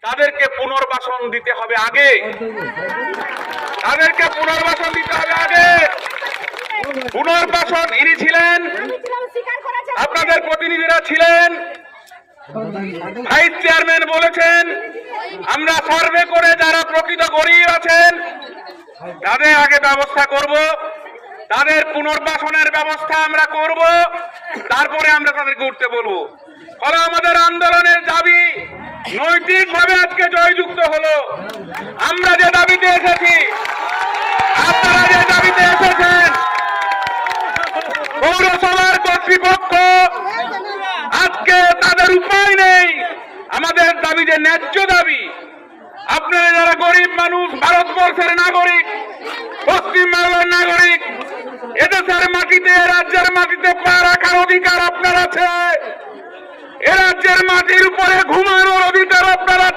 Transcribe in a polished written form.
তাদেরকে পুনর্বাসন দিতে হবে আগে, তাদেরকে পুনর্বাসন দিতে হবে আগে। পুনর্বাসন ইনি ছিলেন, আপনাদের প্রতিনিধিরা ছিলেন, ভাইস চেয়ারম্যান বলেছেন আমরা সার্ভে করে যারা প্রকৃত গরিব আছেন তাদের আগে ব্যবস্থা করব, তাদের পুনর্বাসনের ব্যবস্থা আমরা করব, তারপরে আমরা তাদেরকে উঠতে বলবো। ফলে আমাদের আন্দোলনের দাবি নৈতিকভাবে আজকে জয়যুক্ত হলো। আমরা যে দাবিতে এসেছি, আপনারা যে দাবিতে এসেছেন, পৌরসভার কর্তৃপক্ষ আজকে তাদের উপায় নেই। আমাদের দাবি যে ন্যায্য দাবি, আপনারা যারা গরিব মানুষ, ভারতবর্ষের নাগরিক, পশ্চিমবাংলার নাগরিক, এদেশের মাটিতে, রাজ্যের মাটিতে পা রাখার অধিকার আপনার আছে। এ রাজ্যের মাটির উপরে ঘুমানোর অধিকার আপনারা